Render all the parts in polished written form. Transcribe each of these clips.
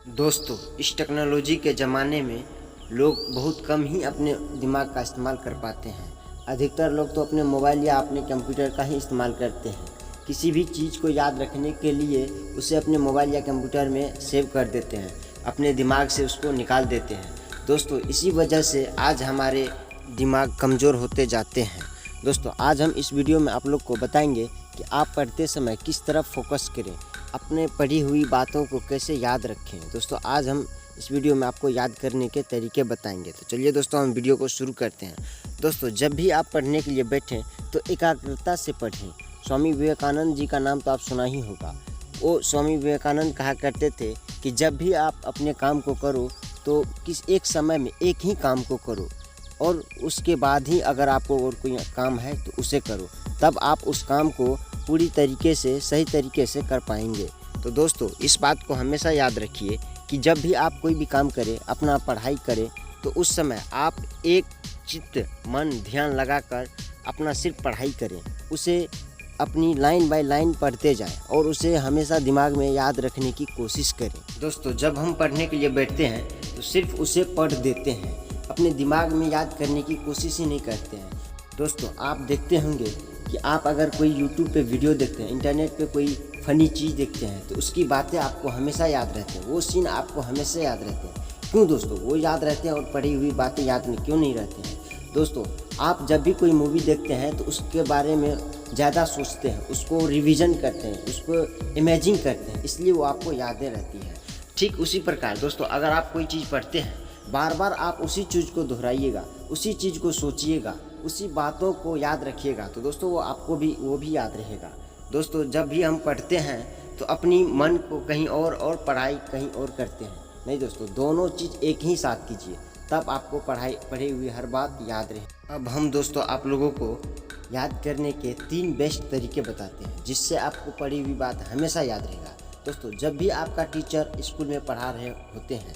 दोस्तों, इस टेक्नोलॉजी के ज़माने में लोग बहुत कम ही अपने दिमाग का इस्तेमाल कर पाते हैं। अधिकतर लोग तो अपने मोबाइल या अपने कंप्यूटर का ही इस्तेमाल करते हैं। किसी भी चीज़ को याद रखने के लिए उसे अपने मोबाइल या कंप्यूटर में सेव कर देते हैं, अपने दिमाग से उसको निकाल देते हैं। दोस्तों, इसी वजह से आज हमारे दिमाग कमज़ोर होते जाते हैं। दोस्तों, आज हम इस वीडियो में आप लोग को बताएंगे कि आप पढ़ते समय किस तरफ फोकस करें, अपने पढ़ी हुई बातों को कैसे याद रखें। दोस्तों, आज हम इस वीडियो में आपको याद करने के तरीके बताएंगे। तो चलिए दोस्तों, हम वीडियो को शुरू करते हैं। दोस्तों, जब भी आप पढ़ने के लिए बैठें तो एकाग्रता से पढ़ें। स्वामी विवेकानंद जी का नाम तो आप सुना ही होगा। वो स्वामी विवेकानंद कहा करते थे कि जब भी आप अपने काम को करो तो किस एक समय में एक ही काम को करो, और उसके बाद ही अगर आपको और कोई काम है तो उसे करो, तब आप उस काम को पूरी तरीके से सही तरीके से कर पाएंगे। तो दोस्तों, इस बात को हमेशा याद रखिए कि जब भी आप कोई भी काम करें, अपना पढ़ाई करें, तो उस समय आप एक चित्त मन ध्यान लगाकर अपना सिर्फ पढ़ाई करें। उसे अपनी लाइन बाय लाइन पढ़ते जाएं और उसे हमेशा दिमाग में याद रखने की कोशिश करें। दोस्तों, जब हम पढ़ने के लिए बैठते हैं तो सिर्फ उसे पढ़ देते हैं, अपने दिमाग में याद करने की कोशिश ही नहीं करते हैं। दोस्तों, आप देखते होंगे कि आप अगर कोई YouTube पे वीडियो देखते हैं, इंटरनेट पे कोई फ़नी चीज़ देखते हैं, तो उसकी बातें आपको हमेशा याद रहते हैं, वो सीन आपको हमेशा याद रहते हैं। क्यों दोस्तों? वो याद रहते हैं और पढ़ी हुई बातें याद नहीं क्यों नहीं रहती हैं? दोस्तों, आप जब भी कोई मूवी देखते हैं तो उसके बारे में ज़्यादा सोचते हैं, उसको रिवीजन करते हैं, उसको इमेजिन करते हैं, इसलिए वो आपको यादें रहती हैं। ठीक उसी प्रकार दोस्तों, अगर आप कोई चीज़ पढ़ते हैं, बार बार आप उसी चीज़ को दोहराइएगा, उसी चीज़ को सोचिएगा, उसी बातों को याद रखिएगा, तो दोस्तों वो आपको भी याद रहेगा। दोस्तों, जब भी हम पढ़ते हैं तो अपनी मन को कहीं और पढ़ाई कहीं और करते हैं। नहीं दोस्तों, दोनों चीज़ एक ही साथ कीजिए, तब आपको पढ़ी हुई हर बात याद रहे। अब हम दोस्तों आप लोगों को याद करने के 3 बेस्ट तरीके बताते हैं, जिससे आपको पढ़ी हुई बात हमेशा याद रहेगा। दोस्तों, जब भी आपका टीचर स्कूल में पढ़ा रहे होते हैं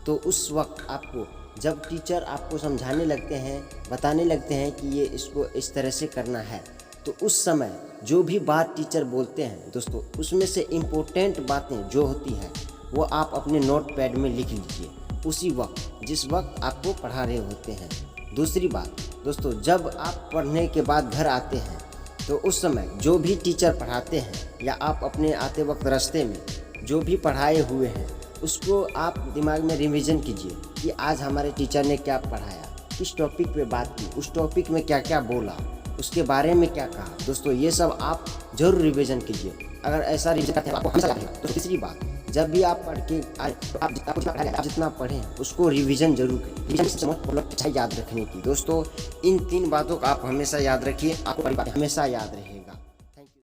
तो उस वक्त आपको, जब टीचर आपको समझाने लगते हैं, बताने लगते हैं कि ये इसको इस तरह से करना है, तो उस समय जो भी बात टीचर बोलते हैं दोस्तों, उसमें से इम्पोर्टेंट बातें जो होती हैं वो आप अपने नोट पैड में लिख लीजिए उसी वक्त जिस वक्त आपको पढ़ा रहे होते हैं। दूसरी बात दोस्तों, जब आप पढ़ने के बाद घर आते हैं तो उस समय जो भी टीचर पढ़ाते हैं या आप अपने आते वक्त रास्ते में जो भी पढ़ाए हुए हैं उसको आप दिमाग में रिवीजन कीजिए कि आज हमारे टीचर ने क्या पढ़ाया, किस टॉपिक पे बात की, उस टॉपिक में क्या क्या बोला, उसके बारे में क्या कहा। दोस्तों, ये सब आप जरूर रिवीजन कीजिए। अगर ऐसा रिवीजन करते हैं आपको हमेशा याद रहेगा। तो तीसरी बात, जब भी आप पढ़ के आए तो आप जितना पढ़ें उसको रिवीजन जरूर करें। रिवीजन अच्छा याद रखने की। दोस्तों, इन 3 बातों को आप हमेशा याद रखिए, आपको बड़ी बात हमेशा याद रहेगी।